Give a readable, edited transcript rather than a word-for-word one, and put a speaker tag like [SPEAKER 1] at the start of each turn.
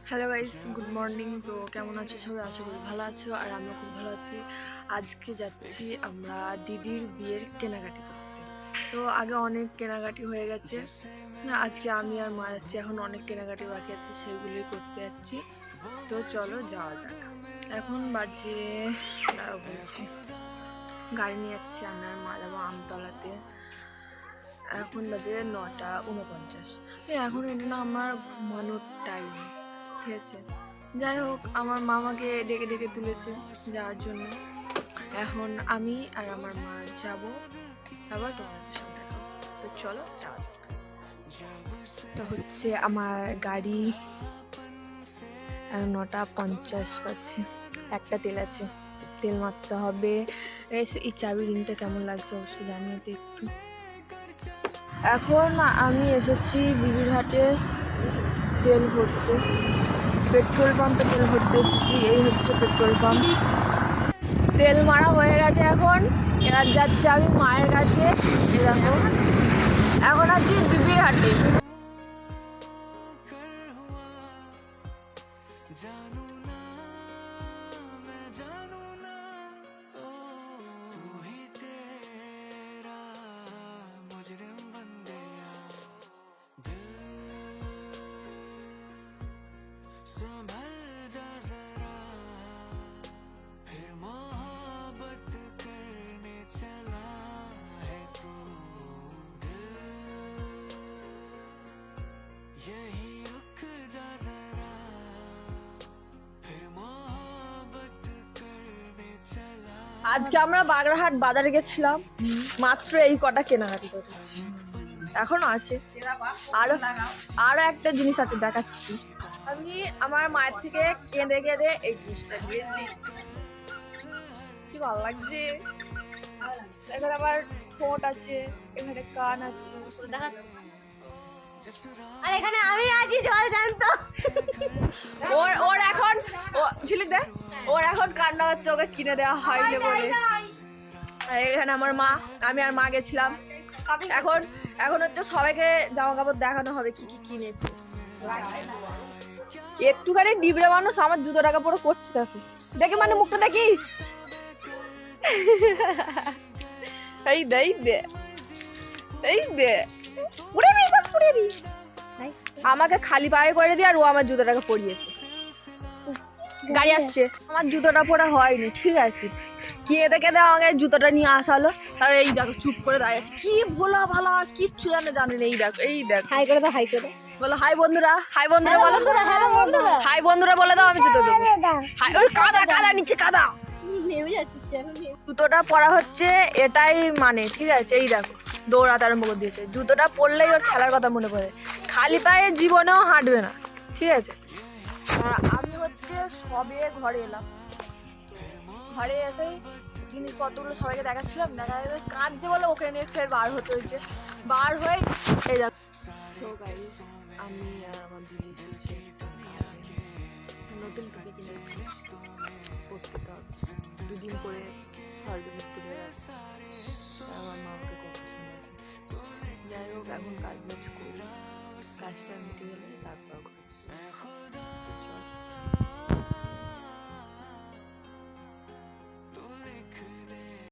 [SPEAKER 1] Hello guys, good morning. তো কেমন আছো সবাই? আশা করি ভালো আছো, আর আমরা খুব ভালো আছি। আজকে যাচ্ছি আমরা দিদির বিয়ের কেনাকাটি করতে। তো আগে অনেক কেনাকাটি হয়ে গেছে, আজকে আমি আর মা যাচ্ছি। এখন অনেক কেনাকাটি বাকি আছে, সেগুলোই করতে যাচ্ছি। তো চলো যাওয়া যাক। এখন বাজে বলছি, গাড়ি নিয়ে যাচ্ছি, আমি আর মা যাবো আমতলাতে। এখন বাজে 9:49। এখন এটা না আমার ঘুমানোর টাইম, ঠিক আছে? যাই হোক, আমার মামাকে ডেকে ডেকে তুলেছে যাওয়ার জন্য। এখন আমি আর আমার মা যাব, আবার তোমাদের সাথে দেখাবো। তো চলো যাওয়া যাক। তো হচ্ছে আমার গাড়ি 9:50 বাজছে। একটা তেল আছে, তেল মারতে হবে। এই চাবি রিংটা কেমন লাগছে অবশ্যই জানিয়ে তো একটু। এখন আমি এসেছি বিবির হাটে তেল ভরতে, পেট্রোল পাম্পে তেল ভরতে এসেছি। এই হচ্ছে পেট্রোল পাম্প। তেল মারা হয়ে গেছে, এখন এবার যাচ্ছে আমি মায়ের কাছে। এরকম এখন আছি বিবির হাটে। আজকে আমরা বাগড়াহাট বাজারে গেছিলাম, মাত্র এই কটা কেনাকাটি করেছি। এখনো আছে, আরো আরো একটা জিনিস আছে, দেখাচ্ছি। আমি আমার মায়ের থেকে কেঁদে কেঁদে এই জিনিসটা নিয়েছি। কি ভালো লাগছে। এখানে আবার ঠোঁট আছে, এখানে কান আছে।
[SPEAKER 2] আর এখানে আমি আছি, জল জানতো।
[SPEAKER 1] ওর এখন ঝিলিক দে, ওর এখন কান্না হচ্ছে, ওকে কিনে দেওয়া হয়নি বলে। আর এখানে আমার মা, আমি আর মা গেছিলাম। এখন এখন হচ্ছে সবাইকে জামা কাপড় দেখানো হবে কি কি কিনেছি। একটুখানি ডিবড়ে মানুষ আমার জুতো টাকা পরে করছে, দেখো দেখে মানে মুখটা দেখি। এই দে এই দে এই দে, উড়েবি উড়েবি। আমাকে খালি পায়ে করে দিয়ে, আর ও আমার জুতোটাকে পরিয়েছে। গাড়ি আসছে, আমার জুতোটা পরা হয়নি, ঠিক আছে? কেঁদে কেঁদে আমাকে জুতোটা নিয়ে আসালো। আর এই দেখো চুপ করে দাঁড়িয়ে আছে, কি ভোলা ভালা, কিচ্ছু জানেন। এই দেখো এই দেখো,
[SPEAKER 2] হাই করে দাও, হাই করে
[SPEAKER 1] বলো হাই বন্ধুরা, হাই বন্ধুরা বলো,
[SPEAKER 2] হ্যালো বন্ধুরা,
[SPEAKER 1] হাই বন্ধুরা বলে দাও, আমি জুতো দেবো। হাই, ওই কাদা কাদা নিচে কাদা।
[SPEAKER 2] নেমে যাচ্ছিস কেন?
[SPEAKER 1] জুতোটা পরা হচ্ছে এটাই মানে, ঠিক আছে? এই দেখো দৌড়াতে আরম্ভ করে দিয়েছে। জুতোটা পরলেই ওর খেলার কথা মনে পড়ে, খালি পায়ে জীবনেও হাঁটবে না, ঠিক আছে? আর আমি হচ্ছে সবে ঘরে এলাম। ঘরে এসেই জিনিসপত্রগুলো সবাইকে দেখাচ্ছিলাম, দেখা যাবে কাঁদছে বলে ওকে নিয়ে ফের বার হতে হয়েছে। বার হয়ে এই দেখো। সো গাইস, আমি আর আমার দিদি এসেছি নতুন টুপি কিনেছি, পরতে তো হবে। দুদিন পরে স্বর্গে মুক্তি হয়ে আসছে, আমার মা আমাকে কথা শোনাবে। যাই হোক, এখন কাজ বাজ করি, কাজটা মিটে গেলে তারপর ঘুরছি।